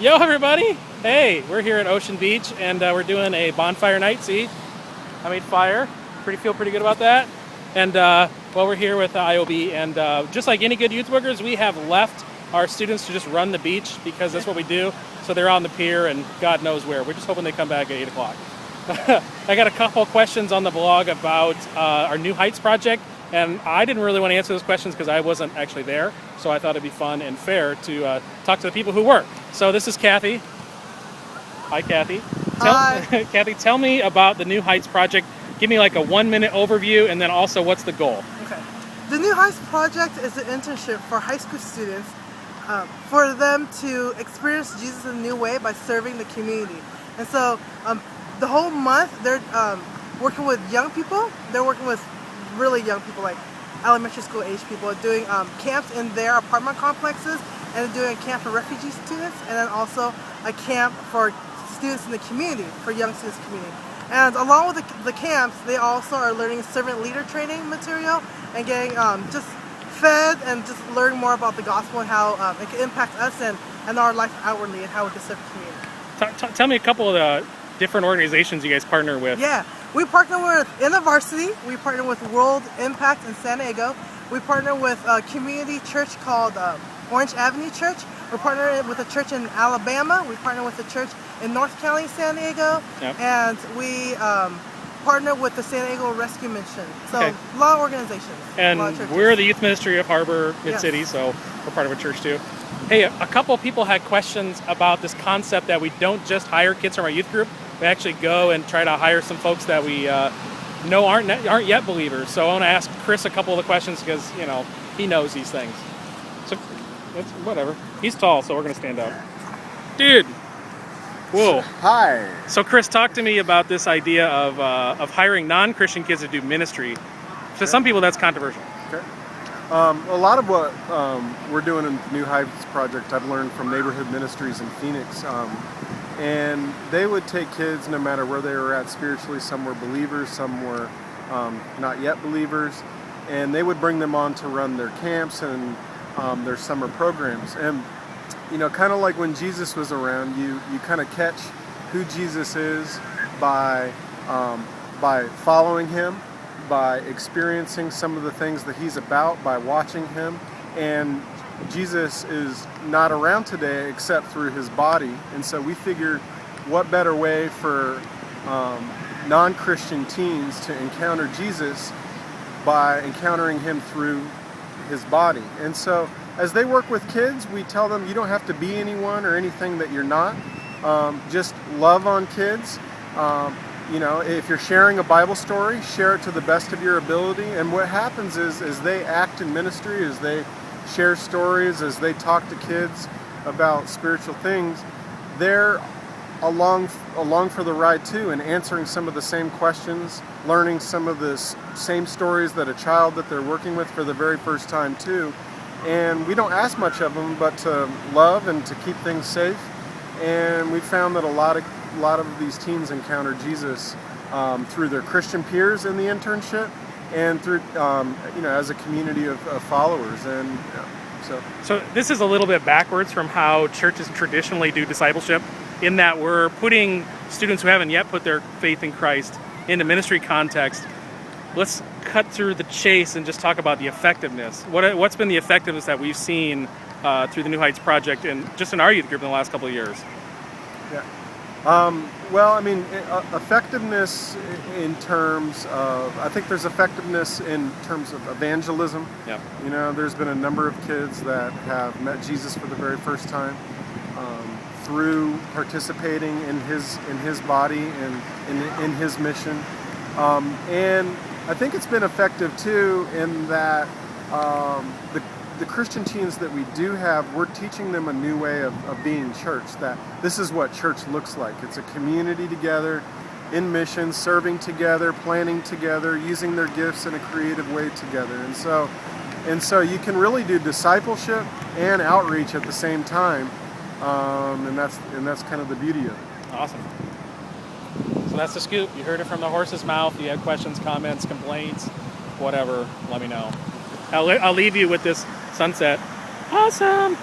Yo, everybody! Hey, we're here at Ocean Beach, and we're doing a bonfire night. See, I made fire. Feel pretty good about that. And we're here with IOB, and just like any good youth workers, we have left our students to just run the beach because that's what we do. So they're on the pier, and God knows where. We're just hoping they come back at 8 o'clock. I got a couple questions on the blog about our NewHeights Project, and I didn't really want to answer those questions because I wasn't actually there. So I thought it'd be fun and fair to talk to the people who were. So this is Kathy. Hi, Kathy. Hi. Kathy, tell me about the NewHeights Project. Give me like a 1-minute overview, and then also what's the goal? Okay. The NewHeights Project is an internship for high school students for them to experience Jesus in a new way by serving the community. And so the whole month they're working with young people. They're working with really young people, like elementary school age people, doing camps in their apartment complexes, and doing a camp for refugee students, and then also a camp for students in the community, for young students in the community. And along with the camps, they also are learning servant leader training material and getting just fed and just learning more about the gospel and how it can impact us and our life outwardly and how we can serve the community. Tell me a couple of the different organizations you guys partner with. Yeah, we partner with InterVarsity. We partner with World Impact in San Diego. We partner with a community church called Orange Avenue Church. We're partnering with a church in Alabama. We partner with a church in North County, San Diego. Yep. And we partner with the San Diego Rescue Mission. So Okay. a lot of organizations. And a lot of churches. we're the youth ministry of Harbor Yes. Mid-City, so we're part of a church too. Hey, a couple people had questions about this concept that we don't just hire kids from our youth group. We actually go and try to hire some folks that we know aren't yet believers. So I want to ask Chris a couple of the questions because, he knows these things. So it's whatever. He's tall, so we're going to stand up. Dude. Whoa. Hi. So Chris, talk to me about this idea of hiring non-Christian kids to do ministry. To some people, that's controversial. Okay. A lot of what we're doing in the NewHeights Project, I've learned from neighborhood ministries in Phoenix. And they would take kids no matter where they were at spiritually. Some were believers, some were not yet believers. And they would bring them on to run their camps and their summer programs. And kind of like when Jesus was around, you kind of catch who Jesus is by following him, by experiencing some of the things that he's about, by watching him. And Jesus is not around today except through his body. And so we figured what better way for non-Christian teens to encounter Jesus by encountering him through his body. And so as they work with kids, we tell them you don't have to be anyone or anything that you're not. Just love on kids. If you're sharing a Bible story, share it to the best of your ability. And what happens is as they act in ministry, as they share stories, as they talk to kids about spiritual things, they're along for the ride too, and answering some of the same questions, learning some of the same stories that a child that they're working with for the very first time too. And we don't ask much of them but to love and to keep things safe. And we found that a lot of these teens encounter Jesus through their Christian peers in the internship and through as a community of followers. And So this is a little bit backwards from how churches traditionally do discipleship, in that we're putting students who haven't yet put their faith in Christ into ministry context. Let's cut through the chase and just talk about the effectiveness. What's been the effectiveness that we've seen through the NewHeights Project and just in our youth group in the last couple of years? Yeah. Effectiveness in terms of, I think there's effectiveness in terms of evangelism. Yeah. There's been a number of kids that have met Jesus for the very first time through participating in his body and in his mission. And I think it's been effective too in that the Christian teens that we do have, we're teaching them a new way of being church, that this is what church looks like. It's a community together, in mission, serving together, planning together, using their gifts in a creative way together. And so you can really do discipleship and outreach at the same time, and that's kind of the beauty of it. Awesome. So that's the scoop. You heard it from the horse's mouth. You have questions, comments, complaints, whatever, let me know. I'll leave you with this sunset. Awesome.